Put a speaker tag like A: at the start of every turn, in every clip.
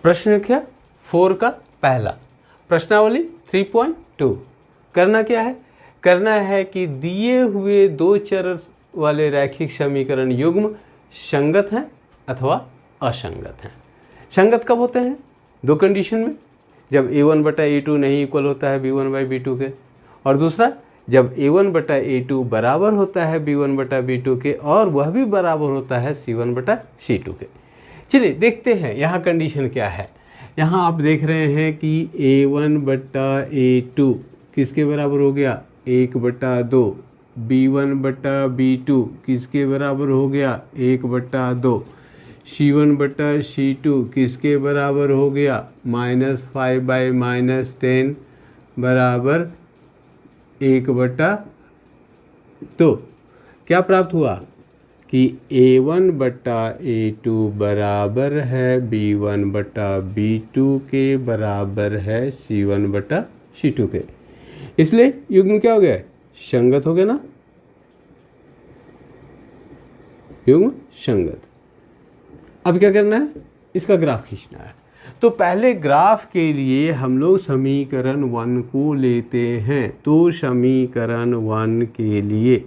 A: प्रश्न क्या 4 का पहला प्रश्नावली 3.2 करना क्या है? करना है कि दिए हुए दो चर वाले रैखिक समीकरण युग्म संगत हैं अथवा असंगत हैं। संगत कब होते हैं? दो कंडीशन में, जब a1 बटा a2 नहीं इक्वल होता है b1 बाई b2 के, और दूसरा जब a1 बटा a2 बराबर होता है b1 बटा b2 के और वह भी बराबर होता है c1 बटा c2 के। चलिए देखते हैं यहाँ कंडीशन क्या है। यहाँ आप देख रहे हैं कि a1 बटा a2 किसके बराबर हो गया? 1/2। b1 बटा b2 किसके बराबर हो गया? 1/2। c1 बटा c2 किसके बराबर हो गया? -5 बाई -10 बराबर 1/2। क्या प्राप्त हुआ कि a1 बटा a2 बराबर है b1 बटा b2 के बराबर है c1 बटा c2 के। इसलिए युग्म क्या हो गया? संगत हो गया ना, युग्म संगत। अब क्या करना है? इसका ग्राफ खींचना है। तो पहले ग्राफ के लिए हम लोग समीकरण 1 को लेते हैं। तो समीकरण 1 के लिए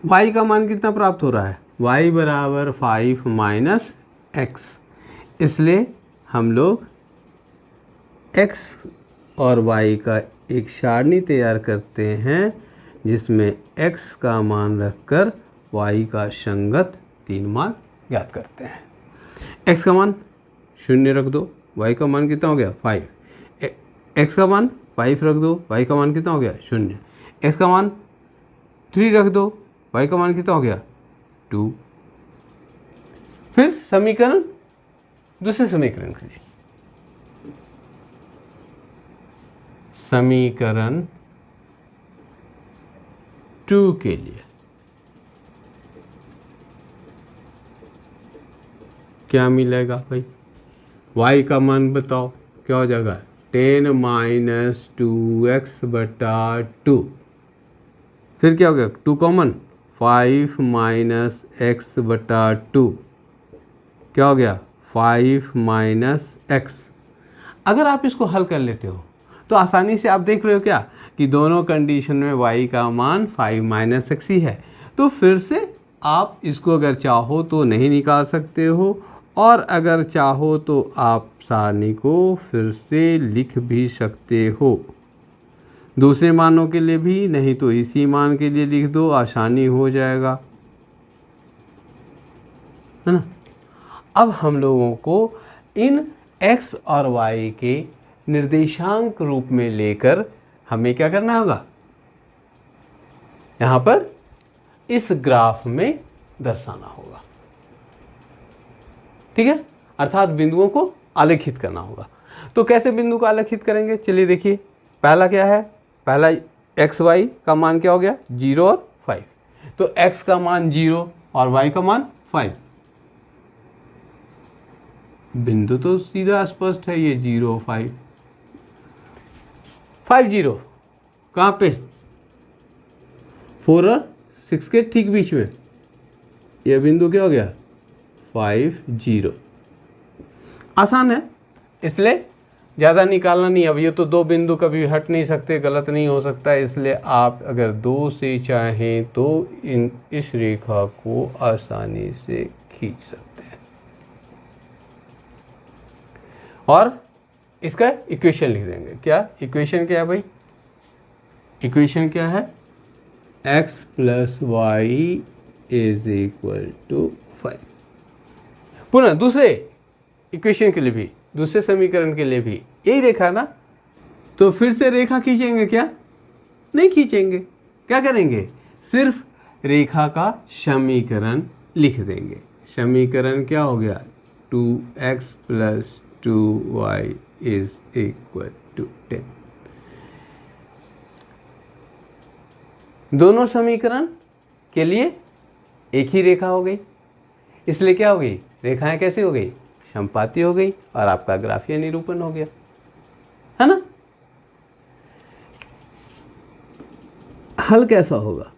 A: y का मान कितना प्राप्त हो रहा है? y बराबर 5 माइनस एक्स। इसलिए हम लोग x और y का एक सारणी तैयार करते हैं जिसमें x का मान रखकर y का संगत 3 मान ज्ञात करते हैं। x का मान 0 रख दो, y का मान कितना हो गया? 5। x का मान 5 रख दो, y का मान कितना हो गया? 0। x का मान 3 रख दो, y का मान कितना हो गया? 2। फिर समीकरण दूसरे समीकरण के लिए, समीकरण 2 के लिए क्या मिलेगा भाई? y का मान बताओ क्या हो जाएगा? 10 माइनस 2x बटा 2। फिर क्या हो गया? 2 कॉमन, 5 माइनस एक्स बटा 2 क्या हो गया? 5 माइनस एक्स। अगर आप इसको हल कर लेते हो तो आसानी से आप देख रहे हो क्या कि दोनों कंडीशन में y का मान 5 माइनस एक्स ही है। तो फिर से आप इसको अगर चाहो तो नहीं निकाल सकते हो, और अगर चाहो तो आप सारणी को फिर से लिख भी सकते हो। दूसरे मानों के लिए भी, नहीं तो इसी मान के लिए लिख दो, आसानी हो जाएगा, है ना। अब हम लोगों को इन x और y के निर्देशांक रूप में लेकर हमें क्या करना होगा? यहाँ पर इस ग्राफ में दर्शाना होगा, ठीक है। अर्थात बिंदुओं को आलेखित करना होगा। तो कैसे बिंदु को आलेखित करेंगे? चलिए देखिए, पहला क्या है? पहला एक्स वाई का मान क्या हो गया? 0 और 5। तो x का मान 0 और y का मान 5। बिंदु तो सीधा स्पष्ट है, ये 0 5 5 0 कहाँ पे? 4 और 6 के ठीक बीच में यह बिंदु क्या हो गया? 5 0। आसान है, इसलिए ज़्यादा निकालना नहीं। अब ये तो दो बिंदु कभी हट नहीं सकते, गलत नहीं हो सकता। इसलिए आप अगर 2 से चाहें तो इस रेखा को आसानी से खींच सकते हैं। और इसका इक्वेशन लिख देंगे। क्या इक्वेशन क्या है भाई? इक्वेशन क्या है? x plus y is equal to 5। पुनः दूसरे इक्वेशन के लिए भी, दूसरे समीकरण के लिए भी यही रेखा ना, तो फिर से रेखा खींचेंगे क्या? नहीं खींचेंगे। क्या करेंगे? सिर्फ रेखा का समीकरण लिख देंगे। समीकरण क्या हो गया? 2x plus 2y is equal to 10। दोनों समीकरण के लिए एक ही रेखा हो गई, इसलिए क्या हो गई? रेखाएं कैसी हो गई? समपाती हो गई, और आपका ग्राफीय निरूपण हो गया, है ना। हल कैसा होगा?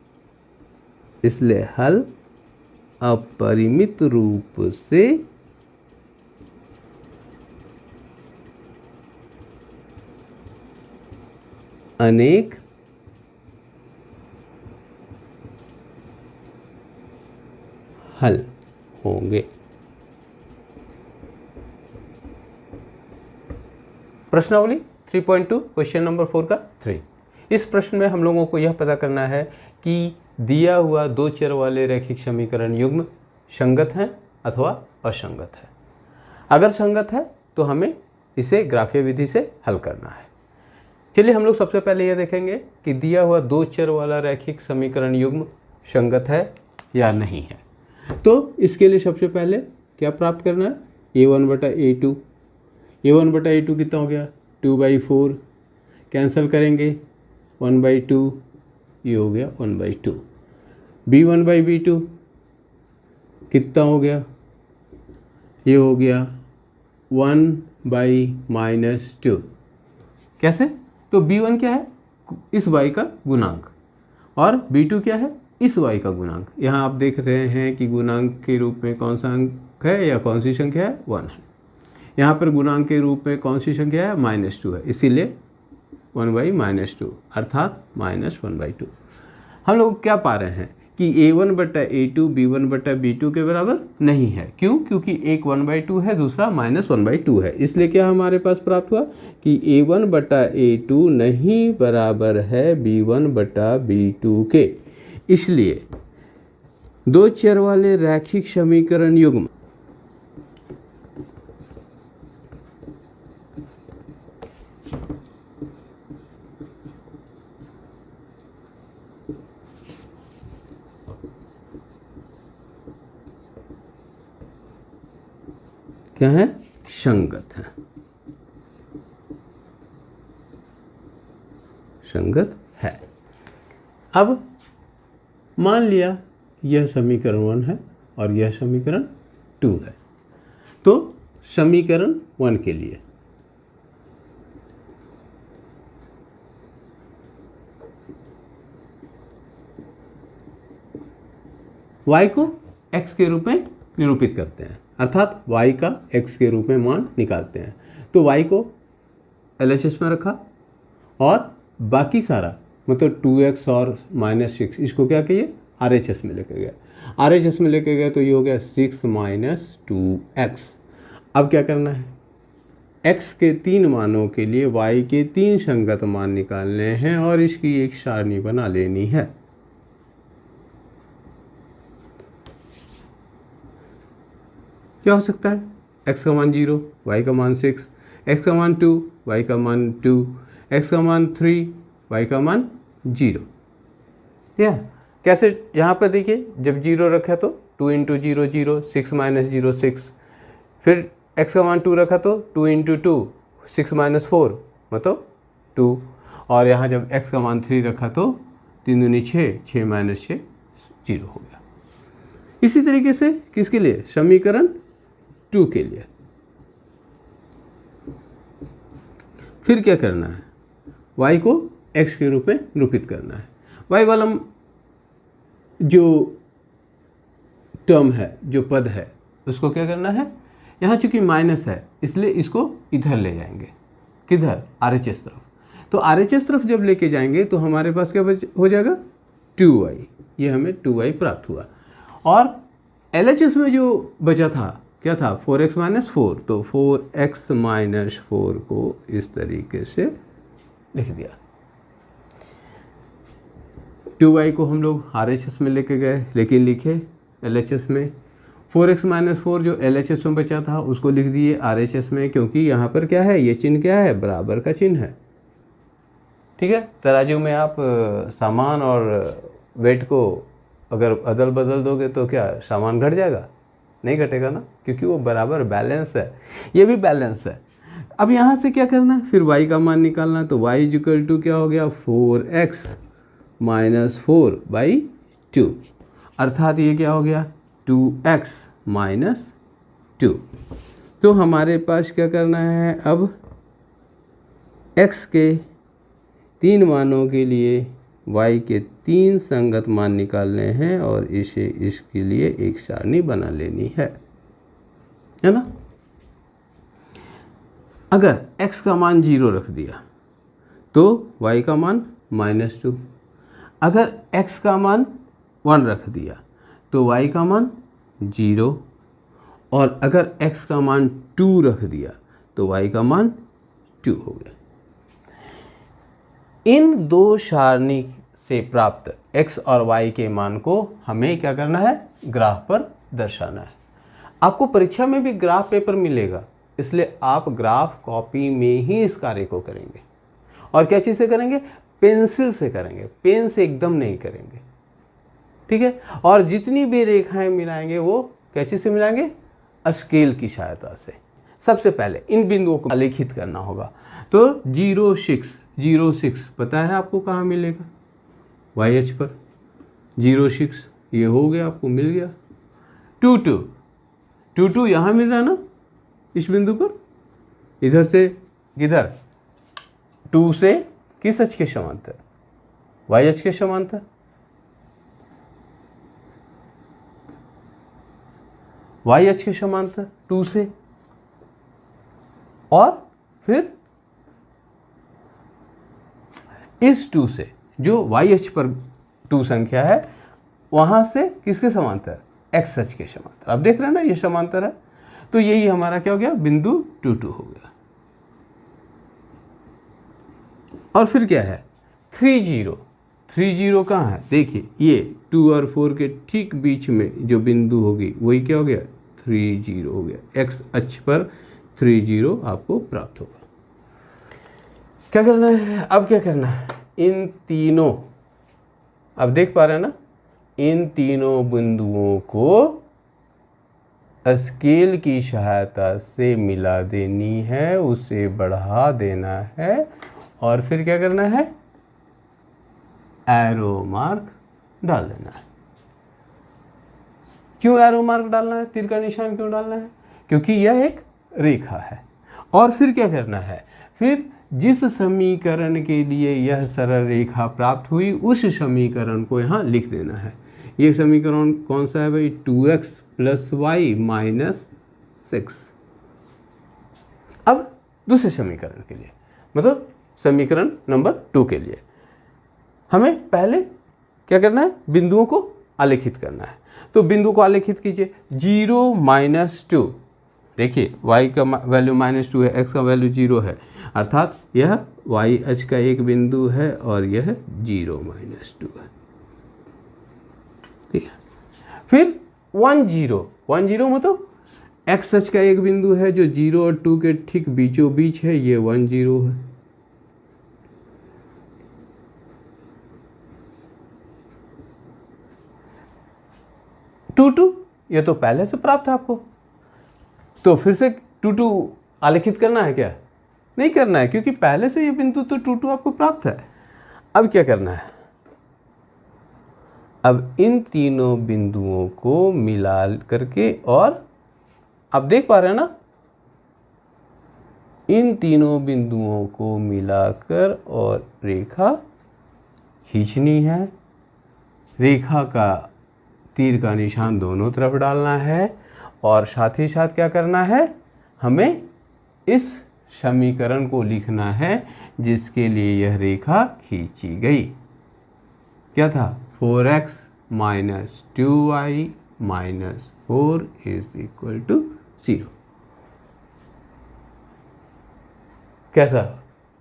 A: इसलिए हल अपरिमित रूप से अनेक हल होंगे। प्रश्नावली 3.2 क्वेश्चन नंबर 4 का 3। इस प्रश्न में हम लोगों को यह पता करना है कि दिया हुआ दो चर वाले रैखिक समीकरण युग्म संगत हैं अथवा असंगत है। अगर संगत है तो हमें इसे ग्राफीय विधि से हल करना है। चलिए हम लोग सबसे पहले यह देखेंगे कि दिया हुआ दो चर वाला रैखिक समीकरण युग्म संगत है या नहीं है। तो इसके लिए सबसे पहले क्या प्राप्त करना है, a1 बटा a2। a1 बटा a2 कितना हो गया, 2/4। कैंसिल करेंगे 1/2, ये हो गया 1/2। b1/b2 कितना हो गया, ये हो गया 1/-2। कैसे, तो b1 क्या है, इस y का गुणांक, और b2 क्या है, इस y का गुणांक। यहाँ आप देख रहे हैं कि गुणांक के रूप में कौन सा अंक है या कौन सी संख्या है, 1 है। यहाँ पर गुणांक के रूप में कौन सी संख्या है, -2 है, इसीलिए 1/-2 अर्थात -1/2। हम लोग क्या पा रहे हैं कि a1 बटा a2 b1 बटा b2 के बराबर नहीं है। क्यों, क्योंकि एक 1/2 है, दूसरा -1/2 है। इसलिए क्या हमारे पास प्राप्त हुआ कि a1 बटा a2 नहीं बराबर है b1 बटा b2 के। इसलिए दो चर वाले रैखिक समीकरण युग्म क्या है, संगत है, संगत है। अब मान लिया यह समीकरण 1 है और यह समीकरण 2 है। तो समीकरण 1 के लिए y को x के रूप में निरूपित करते हैं, अर्थात y का x के रूप में मान निकालते हैं। तो y को LHS में रखा और बाकी सारा मतलब 2x और -6 इसको क्या कहिए, RHS में लेके गया। RHS में लेके गया तो ये हो गया 6 - 2x। अब क्या करना है, x के 3 मानों के लिए y के 3 संगत मान निकालने हैं और इसकी एक सारणी बना लेनी है। क्या हो सकता है, x का मान 0, y का मान 6, x का मान 2, y का मान 2, x का मान 3, y का मान 0। या कैसे, यहाँ पर देखिए जब 0 रखा तो 2 × 0 0, 6 - 0 6। फिर x का मान 2 रखा तो 2 × 2 6 - 4 मतलब 2। और यहाँ जब x का मान 3 रखा तो 3 दूनी 6, 6 - 6 0 हो गया। इसी तरीके से किसके लिए, समीकरण 2 के लिए फिर क्या करना है, y को x के रूप में निरूपित करना है। y वाला जो टर्म है, जो पद है, उसको क्या करना है, यहाँ चूंकि माइनस है इसलिए इसको इधर ले जाएंगे, किधर, RHS तरफ। तो RHS तरफ जब लेके जाएंगे तो हमारे पास क्या हो जाएगा, 2y। ये हमें 2y प्राप्त हुआ। और LHS में जो बचा था क्या था, 4x - 4, तो 4x - 4 को इस तरीके से लिख दिया। 2y को हम लोग RHS में लेके गए लेकिन लिखे LHS में। 4x - 4 जो LHS में बचा था उसको लिख दिए RHS में, क्योंकि यहाँ पर क्या है, ये चिन्ह क्या है, बराबर का चिन्ह है। ठीक है, तराजू में आप सामान और वेट को अगर अदल बदल दोगे तो क्या सामान घट जाएगा, नहीं घटेगा ना, क्योंकि वो बराबर बैलेंस है, ये भी बैलेंस है। अब यहाँ से क्या करना है, फिर y का मान निकालना है। तो y = क्या हो गया, 4x - 4/2, अर्थात ये क्या हो गया, 2x - 2। तो हमारे पास क्या करना है, अब x के 3 मानों के लिए y के 3 संगत मान निकालने हैं और इसे इसके लिए एक सारणी बना लेनी है ना। अगर x का मान 0 रख दिया तो y का मान -2, अगर x का मान 1 रख दिया तो y का मान 0, और अगर x का मान 2 रख दिया तो y का मान 2 हो गया। इन दो सारणी से प्राप्त x और y के मान को हमें क्या करना है, ग्राफ पर दर्शाना है। आपको परीक्षा में भी ग्राफ पेपर मिलेगा, इसलिए आप ग्राफ कॉपी में ही इस कार्य को करेंगे। और क्या चीज़ से करेंगे, पेंसिल से करेंगे, पेन से एकदम नहीं करेंगे, ठीक है। और जितनी भी रेखाएं मिलाएंगे वो क्या चीज़ से मिलाएंगे, स्केल की सहायता से। सबसे पहले इन बिंदुओं को आलेखित करना होगा। तो 0,6 पता है आपको कहाँ मिलेगा, वाई अक्ष पर 0,6 ये हो गया, आपको मिल गया। 2,2 यहाँ मिल रहा है ना, इस बिंदु पर, इधर से किधर, 2 से किस अक्ष के समांतर, वाई अक्ष के समांतर। वाई अक्ष के समांतर 2 से, और फिर इस 2 से जो वाई अक्ष पर 2 संख्या है वहां से किसके समांतर, एक्स अक्ष के समांतर। आप देख रहे हैं ना ये समांतर है, तो यही हमारा क्या हो गया, बिंदु 2,2 हो गया। और फिर क्या है 3,0 कहाँ है, देखिए ये 2 और 4 के ठीक बीच में जो बिंदु होगी वही क्या हो गया, 3,0 हो गया। एक्स अक्ष पर 3,0 आपको प्राप्त होगा। क्या करना है, अब क्या करना है, इन तीनों, अब देख पा रहे हैं ना, इन तीनों बिंदुओं को स्केल की सहायता से मिला देनी है, उसे बढ़ा देना है, और फिर क्या करना है, एरो मार्क डाल देना है। क्यों एरो मार्क डालना है, तीर का निशान क्यों डालना है, क्योंकि यह एक रेखा है। और फिर क्या करना है, फिर जिस समीकरण के लिए यह सरल रेखा प्राप्त हुई उस समीकरण को यहाँ लिख देना है। ये समीकरण कौन सा है भाई, 2x + y - 6। अब दूसरे समीकरण के लिए, मतलब समीकरण नंबर 2 के लिए हमें पहले क्या करना है, बिंदुओं को आलेखित करना है। तो बिंदु को आलेखित कीजिए, 0 - 2, देखिए y का वैल्यू -2 है, x का वैल्यू 0 है, अर्थात यह y अक्ष का एक बिंदु है और यह 0 - 2 है। ठीक है, फिर 1,0 मतलब x अक्ष का एक बिंदु है जो 0 और 2 के ठीक बीचों बीच है, ये 1,0 है। टू ये तो पहले से प्राप्त है आपको, तो फिर से 2,2 आलेखित करना है क्या, नहीं करना है, क्योंकि पहले से ये बिंदु तो 2,2 आपको प्राप्त है। अब क्या करना है, अब इन तीनों बिंदुओं को मिला करके, और आप देख पा रहे हैं ना, इन तीनों बिंदुओं को मिलाकर और रेखा खींचनी है। रेखा का तीर का निशान दोनों तरफ डालना है, और साथ ही साथ क्या करना है, हमें इस समीकरण को लिखना है जिसके लिए यह रेखा खींची गई। क्या था, 4x - 2y - 4 = 0। कैसा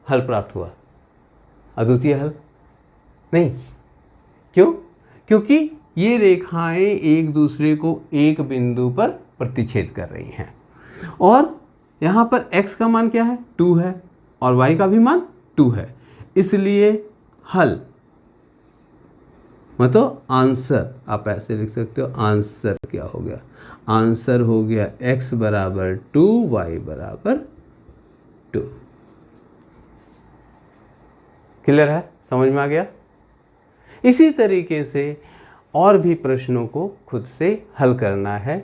A: हल प्राप्त हुआ, अद्वितीय हल नहीं, क्यों, क्योंकि ये रेखाएं एक दूसरे को एक बिंदु पर प्रतिच्छेद कर रही हैं, और यहाँ पर x का मान क्या है, 2 है, और y का भी मान 2 है, इसलिए हल मतलब आंसर, आप ऐसे लिख सकते हो, आंसर क्या हो गया, आंसर हो गया x = 2 y = 2। क्लियर है, समझ में आ गया। इसी तरीके से और भी प्रश्नों को खुद से हल करना है।